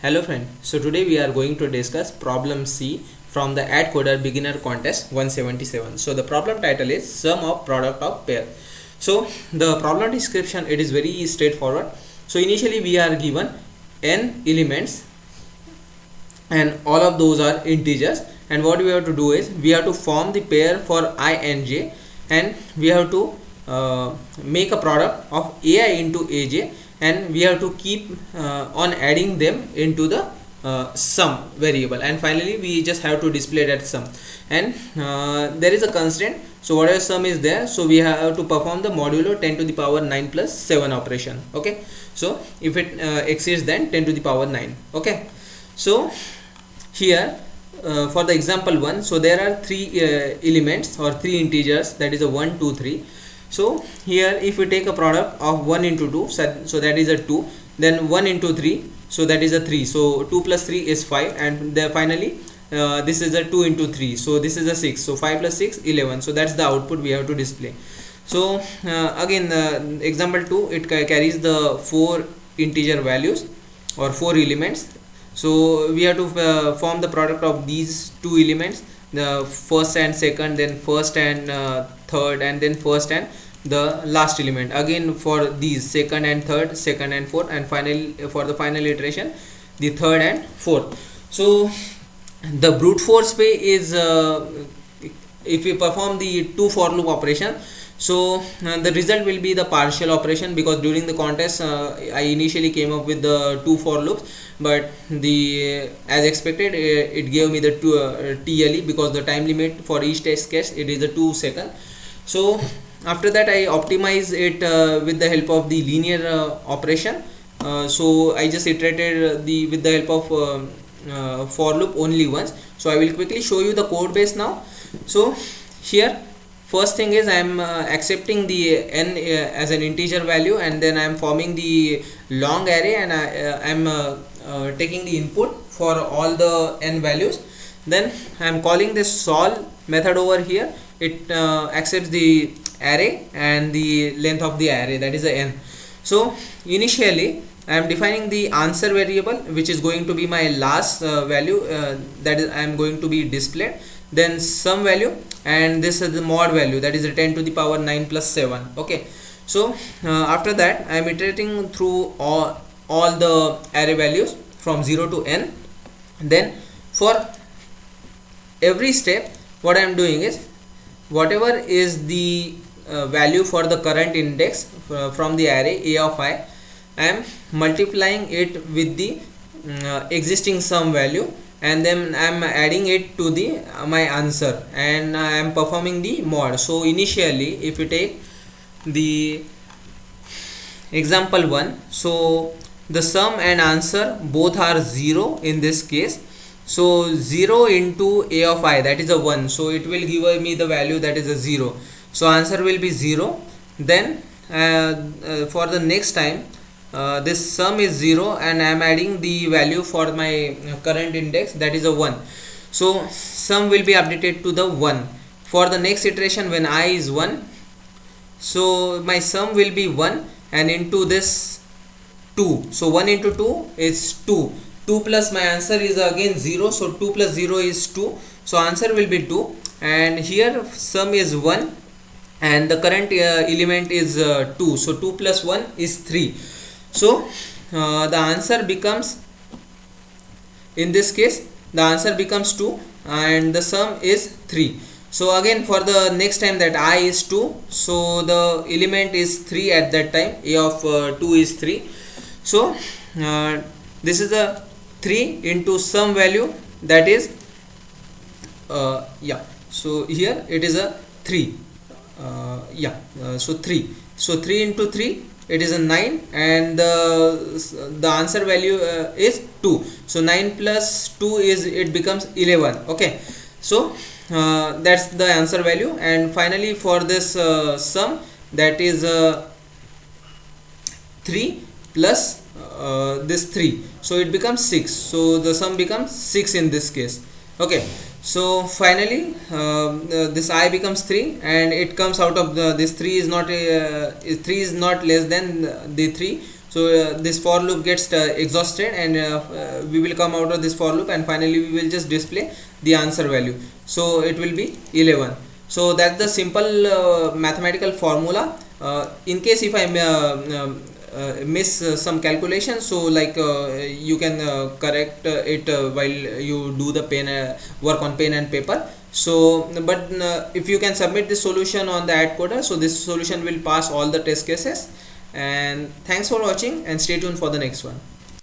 Hello friend, so today we are going to discuss problem C from the AdCoder beginner contest 177. So the problem title is sum of product of pair. So the problem description, it is very straightforward. So initially we are given n elements and all of those are integers, and what we have to do is we have to form the pair for I and j, and we have to make a product of ai into aj, and we have to keep on adding them into the sum variable, and finally we just have to display that sum. And there is a constraint, so whatever sum is there, so we have to perform the modulo 10 to the power 9 plus 7 operation. Okay, so if it exceeds, then 10 to the power 9. Okay, so here for the example 1, so there are three elements or three integers, that is a 1 2 3. So here if we take a product of 1 into 2, so that is a 2, then 1 into 3, so that is a 3, so 2 plus 3 is 5, and then finally this is a 2 into 3, so this is a 6, so 5 plus 6 11. So that's the output we have to display. So again example 2, it carries the 4 integer values or 4 elements. So we have to form the product of these two elements, the first and second, then first and third, and then first and the last element. Again for these second and third, second and fourth, and finally for the final iteration the third and fourth. So the brute force way is if we perform the two for loop operation, so the result will be the partial operation, because during the contest I initially came up with the two for loops, but the as expected it gave me the TLE, because the time limit for each test case it is a 2 seconds. So after that I optimize it with the help of the linear operation. So I just iterated with the help of for loop only once. So I will quickly show you the code base now. So here first thing is I am accepting the n as an integer value, and then I am forming the long array, and I am taking the input for all the n values. Then I am calling this solve method over here. It accepts the array and the length of the array, that is the n. So initially I am defining the answer variable, which is going to be my last value, that is I am going to be displayed, then sum value, and this is the mod value, that is the 10 to the power 9 plus 7. Okay, so after that I am iterating through all the array values from 0 to n. Then for every step what I am doing is, whatever is the value for the current index from the array a of I am multiplying it with the existing sum value, and then I am adding it to the my answer, and I am performing the mod. So initially if you take the example 1, so the sum and answer both are 0 in this case. So 0 into a of I, that is a 1, so it will give me the value that is a 0, so answer will be 0. Then for the next time this sum is 0, and I am adding the value for my current index, that is a 1, so sum will be updated to the 1. For the next iteration when I is 1, so my sum will be 1 and into this 2, so 1 into 2 is 2, 2 plus my answer is again 0, so 2 plus 0 is 2, so answer will be 2, and here sum is 1 and the current element is 2, so 2 plus 1 is 3. So the answer becomes, in this case the answer becomes 2 and the sum is 3. So again for the next time that I is 2, so the element is 3 at that time, a of 2 is 3. So this is a 3 into sum value, that is so here it is a 3, so 3, so 3 into 3 it is a 9, and the answer value is 2, so 9 plus 2 is, it becomes 11. Okay, so that's the answer value. And finally for this sum, that is 3 plus this 3, so it becomes 6, so the sum becomes 6 in this case. Okay, so finally this I becomes 3, and it comes out of this 3 is not 3 is not less than the 3, So this for loop gets exhausted, and we will come out of this for loop, and finally we will just display the answer value. So it will be 11. So that's the simple mathematical formula. In case if I miss some calculation, so like you can correct it while you do the work on pen and paper. So but if you can submit this solution on the AdCoder, so this solution will pass all the test cases. And thanks for watching, and stay tuned for the next one.